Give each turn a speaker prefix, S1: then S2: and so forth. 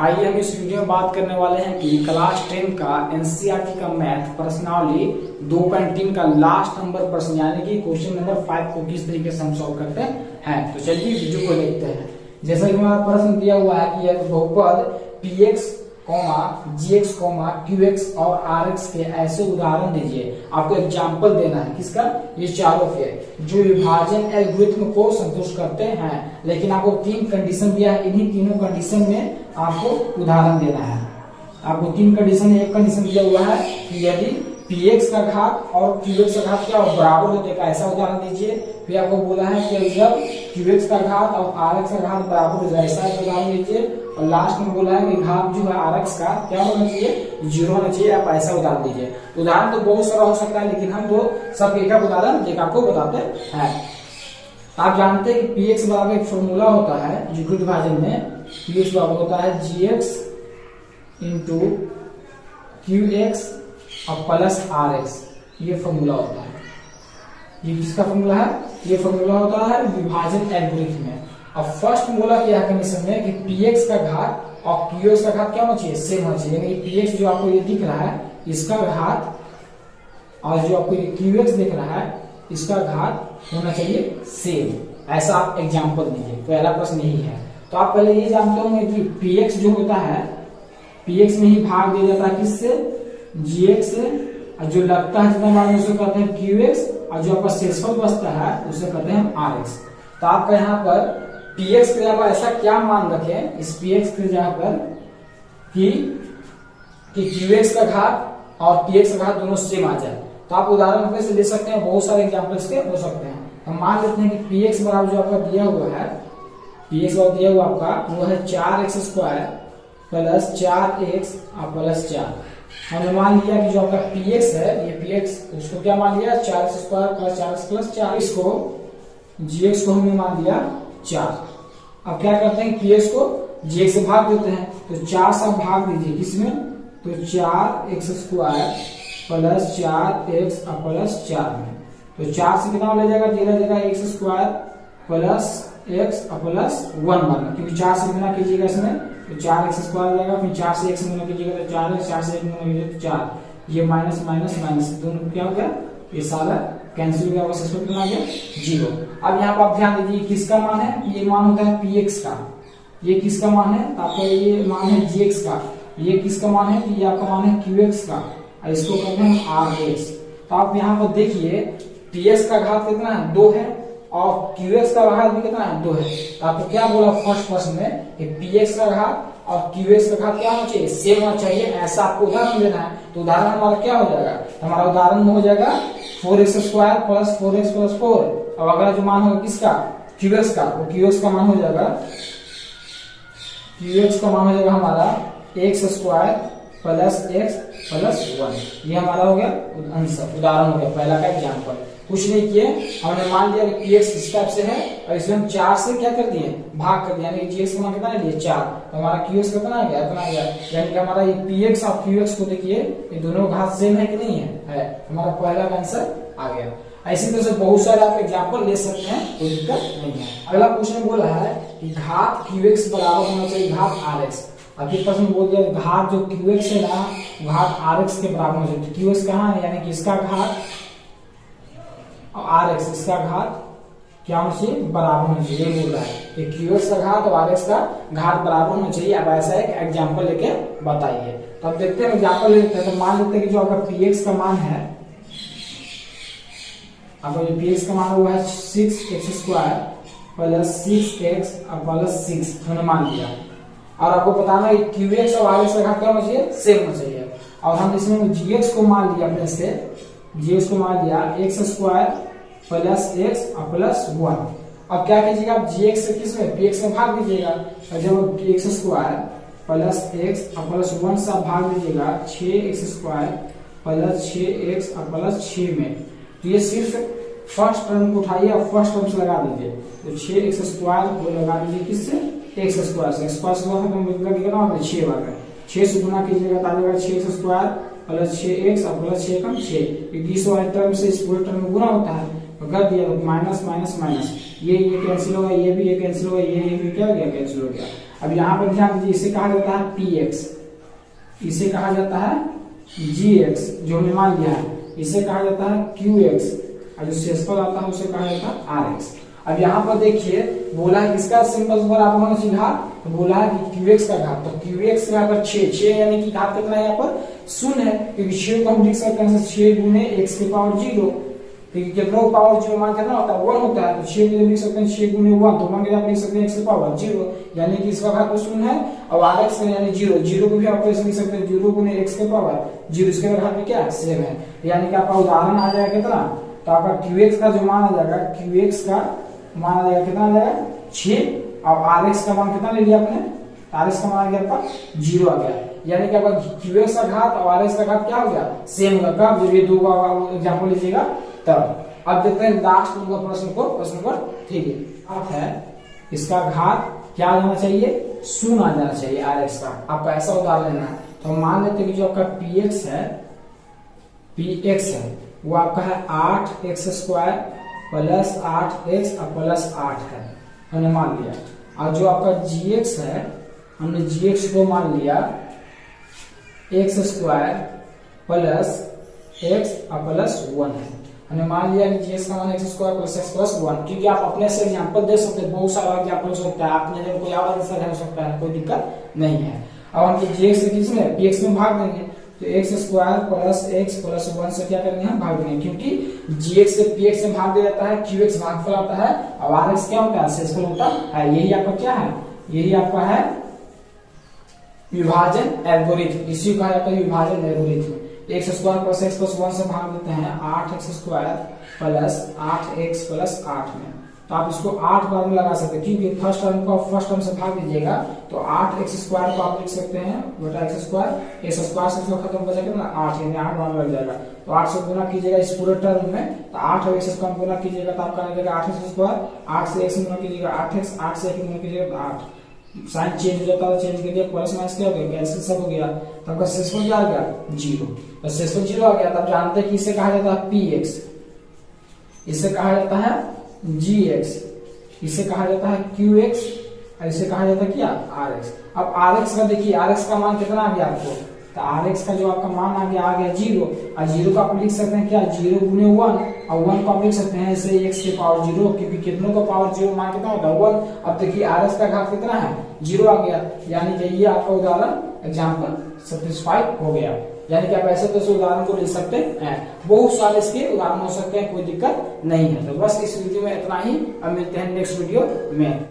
S1: आइए हम इस वीडियो में बात करने वाले हैं कि क्लास 10 का एनसीईआरटी का मैथ प्रश्नावली 2.3 का लास्ट नंबर प्रश्न यानी कि क्वेश्चन नंबर 5 को किस तरीके से हम सॉल्व करते हैं। तो चलिए वीडियो को देखते हैं। जैसा कि हमारा प्रश्न दिया हुआ है कि यह बहुपद px, gx, qx और rx के ऐसे उदाहरण दीजिए। आपको एग्जाम्पल देना है किसका, ये चारों के जो विभाजन एल्गोरिथम को संतुष्ट करते हैं। लेकिन आपको तीन कंडीशन दिया है, इन्हीं तीनों कंडीशन में आपको उदाहरण देना है। आपको तीन कंडीशन, एक कंडीशन दिया हुआ है कि यदि px का घात और qx का घात क्या बराबर होते हैं, ऐसा उदाहरण दीजिए। फिर आपको बोला है कि जब qx का घात और rx का घात बराबर हो जाए ऐसा उदाहरण दीजिए। और लास्ट में बोला है कि घात जो है rx का क्या होना चाहिए, 0 होना चाहिए। आप ऐसा उदाहरण दीजिए। उदाहरण तो बहुत सारा हो सकता है, लेकिन हम तो सब एक उदाहरण देकर आपको बताते हैं। आप जानते हैं कि px बराबर एक फॉर्मूला होता है युग्मित विभाजन में, px बराबर होता है gx इंटू qx और प्लस rx। ये फॉर्मूला होता है। ये किसका फॉर्मूला है, ये फॉर्मूला होता है विभाजन एल्गोरिथम में। अब फर्स्ट बोला क्या कंडीशन में कि px का घात और qx का घात क्या होना चाहिए, सेम होना चाहिए। यानी px जो आपको ये दिख रहा है इसका घात और जो आपको ये qx दिख रहा है इसका घात होना चाहिए सेम। ऐसा आप एग्जांपल दीजिए। पहला प्रश्न यही है। तो आप पहले ये जानते होंगे कि px जो होता है px में ही भाग दिया जाता है किससे, gx से, और जो लगता है जितना मान उसे कहते हैं qx, और जो आपका शेषफल बचता है उसे कहते हैं rx। तो आपका यहाँ पर px की जगह पर ऐसा क्या मान रखें इस px की जगह पर कि qx का घात और px का घात दोनों सेम आ जाए। तो आप उदाहरण में से ले सकते हैं, बहुत सारे एग्जांपल्स के हो सकते हैं। हम मान लेते हैं कि px बराबर जो आपका दिया हुआ है, px बराबर दिया हुआ आपका वो है 4x स्क्वायर प्लस 4x और प्लस 4। हमने मान लिया कि जो आपका px है ये px उसको क्या मान लिया 4x square plus 4x plus 4। इसको gx को हमने मान लिया 4। अब क्या करते हैं px को gx से भाग देते हैं। तो 4 से भाग दीजिए किसमें, तो 4x स्क्वायर प्लस 4x और प्लस 4 में। तो 4 से कितना ले जाएगा, दे जाएगा x स्क्वायर प्लस x और प्लस 1 माना, क्योंकि 4 से गुना कीजिएगा इसमें तो 4x स्क्वायर जाएगा। फिर 4 से x गुना कीजिएगा तो 4x, 4 से 1 गुना कीजिएगा तो 4। ये माइनस माइनस माइनस दोनों क्या हो गया, ये सारा कैंसिल हो गया, बस इसमें कितना आ गया 0। अब यहाँ पर आप ध्यान दीजिए किसका मान है, ये मान होता है px का, ये किसका मान है, आपका ये मान है gx का, ये किसका मान है, ये आपका मान है qx का, और इसको कहते हैं rx। तो आप यहाँ पर देखिए px का घात कितना है 2 है और qx का घात भी कितना है 2 है। तो आपको क्या बोला फर्स्ट प्रश्न में कि px का घात और qx का घात क्या होना चाहिए, सेम होना चाहिए। ऐसा आपको उदाहरण देना है। तो उदाहरण हमारा क्या हो जाएगा, हमारा उदाहरण हो जाएगा 4x square plus 4x plus 4। अब अगला जो मान होगा किसका, qx का, वो qx का मान हो जाएगा, qx का मान हो जाएगा हमारा x square plus x plus 1। ये हमारा हो गया आंसर, उदाहरण हो गया पहला का एग्जांपल। कुछ नहीं किए, हमने मान लिया कि px इस टाइप से है और इसमें हम 4 से क्या कर दिए, भाग कर दिया। यानी कि gx का मान कितना लिए 4, तो हमारा qx कितना आ गया, इतना आ गया। यानी कि हमारा ये px और qx को देखिए ये दोनों घात सेम है कि नहीं है, हमारा पहला का आंसर आ गया। ऐसी तरह से बहुत सारे आप एग्जांपल ले सकते हैं, कोई दिक्कत नहीं है। अगला क्वेश्चन बोला है कि घात qx बराबर होना चाहिए घात rx। अभी प्रश्न बोल दिया घात जो qx है ना घात rx के बराबर होना चाहिए। qx कहाँ है, यानी कि इसका घात और rx, इसका घात क्या होना चाहिए, बराबर होना चाहिए। ये बोल रहा है कि qx का घात और rx का घात बराबर होना चाहिए। अब ऐसा एक एग्जांपल लेके बताइए। तो अब देखते हैं एग्जांपल लेते हैं। तो मान लेते हैं कि जो आपका px का मान है, आपका जो px का मान है वो है 6x स्क्वायर प्लस 6x और प्लस 6 हमने मान लिया। और आपको बताना है qx और rx का घात क्या होना चाहिए, सेम होना चाहिए। और हम इसमें gx को मान लिया, अपने से gx को मान लिया x स्क्वायर प्लस x और प्लस 1। अब क्या कीजिएगा, आप gx से किस में px में भाग दीजिएगा। और जब x स्क्वायर प्लस x और प्लस 1 से भाग दीजिएगा 6x स्क्वायर प्लस 6x और प्लस 6 में, तो ये सिर्फ फर्स्ट टर्म को उठाइए और फर्स्ट टर्म से लगा दीजिए। तो 6x स्क्वायर को लगा दीजिए किससे, x स्क्वायर से। स्क्वायर से कितना होगा 6 बार 6 से गुना कीजिएगा तो आएगा 6x स्क्वायर प्लस 6x और प्लस 6 कम 6। इस वाले टर्म से इस पूरे टर्म में गुना होता है, तो कर दिया तो माइनस माइनस माइनस, ये कैंसिल होगा, ये भी ये कैंसिल होगा, ये भी क्या हो गया कैंसिल हो गया। अब यहाँ पर ध्यान दीजिए, इसे कहा जाता है px, इसे कहा जाता है gx जो हमने मान लिया है, इसे कहा जाता है qx, और जो शेषफल आता है उसे कहा जाता है rx। अब यहाँ पर देखिए बोला है किसका सिंपल पर आप होना सीधा, तो बोला है कि qx का घात, तो qx का यहाँ पर 6 यानी कि घात कितना है यहाँ पर 0 है, क्योंकि 6 को हम लिख सकते हैं 6 गुने x की पावर 0, क्योंकि कितना पावर 0 मान कितना होता है 1 होता है, तो 6 को लिख सकते हैं 6 गुने 1, तो मान के आप लिख सकते हैं x की पावर 0, यानी कि इसका घात 0 है, और rx का यानी 0 को भी आप ऐसे लिख सकते हैं 0 गुने x की पावर 0, इसके घात में क्या सेम है, यानी कि आपका उदाहरण आ जाएगा कितना, तो आपका qx का जो मान आ जाएगा, qx का मान आ जाएगा कितना आ जाएगा 6, और rx का मान कितना ले लिया आपने, rx का मान आ गया आपका 0 आ गया, यानी कि आपका qx का घात और rx का घात क्या हो गया सेम होगा। कब जब ये दो का एग्जांपल लीजिएगा तब। अब देखते हैं लास्ट नंबर प्रश्न को, प्रश्न नंबर 3 आप है इसका घात क्या आ जाना चाहिए 0 आ जाना चाहिए rx का, आपको ऐसा उदाहरण लेना है। तो मान लेते हैं कि जो आपका px है वो आपका है 8x² प्लस 8x प्लस 8 है, हमने मान लिया, और जो आपका gx है हमने gx को मान लिया x² प्लस x प्लस 1 है, हमने मान लिया कि gx का मान x² प्लस x प्लस 1, क्योंकि आप अपने से एग्जांपल दे सकते हैं, बहुत सारा एग्जांपल हो सकता है, आपने जब कोई और आंसर हो सकता है, कोई दिक्कत नहीं है। अब हम gx से किसमें px में भाग देंगे, तो x² प्लस x प्लस 1 से क्या करेंगे हम भाग देंगे, क्योंकि gx से px में भाग दिया जाता है, qx भागफल आता है, और rx क्या होता है शेषफल होता है। यही आपका क्या है, यही आपका है विभाजन एल्गोरिथम, इसी को कहा जाता है विभाजन algorithm. x² plus x plus 1 से भाग देते हैं 8x² प्लस 8x प्लस 8 में, तो आप इसको 8 बार में लगा सकते हैं, क्योंकि फर्स्ट टर्म को फर्स्ट टर्म से भाग दीजिएगा तो 8x² को आप लिख सकते हैं बटा x², x² से जो खत्म बचा कितना 8, यानी 8 बार लग जाएगा, तो 8 से गुना कीजिएगा इस पूरे टर्म में, तो 8 और x² गुना कीजिएगा तो आपका आ जाएगा 8x², 8 से x गुना कीजिएगा 8x, 8 से 1 गुना कीजिएगा तो 8, साइन चेंज हो जाता है, चेंज के लिए प्लस माइनस क्या हो गया कैंसिल सब हो गया, तो आपका शेषफल क्या आ गया 0, तो शेषफल 0 आ गया। तब जानते हैं कि इसे कहा जाता है px, इसे कहा जाता है gx, इसे कहा जाता है qx, और इसे कहा जाता है क्या rx। अब rx का देखिए, rx का मान कितना आ गया आपको, तो rx का जो आपका मान आ गया 0, और 0 को आप लिख सकते हैं क्या 0 गुने 1, और 1 को आप लिख सकते हैं ऐसे x के पावर 0, क्योंकि कितनों का पावर 0 मान कितना होता है 1। अब देखिए rx का घात कितना है 0 आ गया, यानी कि ये आपका उदाहरण एग्जाम्पल सेटिस्फाई हो गया, यानी कि आप ऐसे तो उदाहरण को ले सकते हैं, बहुत सारे इसके उदाहरण हो सकते हैं, कोई दिक्कत नहीं है। तो बस इस वीडियो में इतना ही, अब मिलते हैं नेक्स्ट वीडियो में।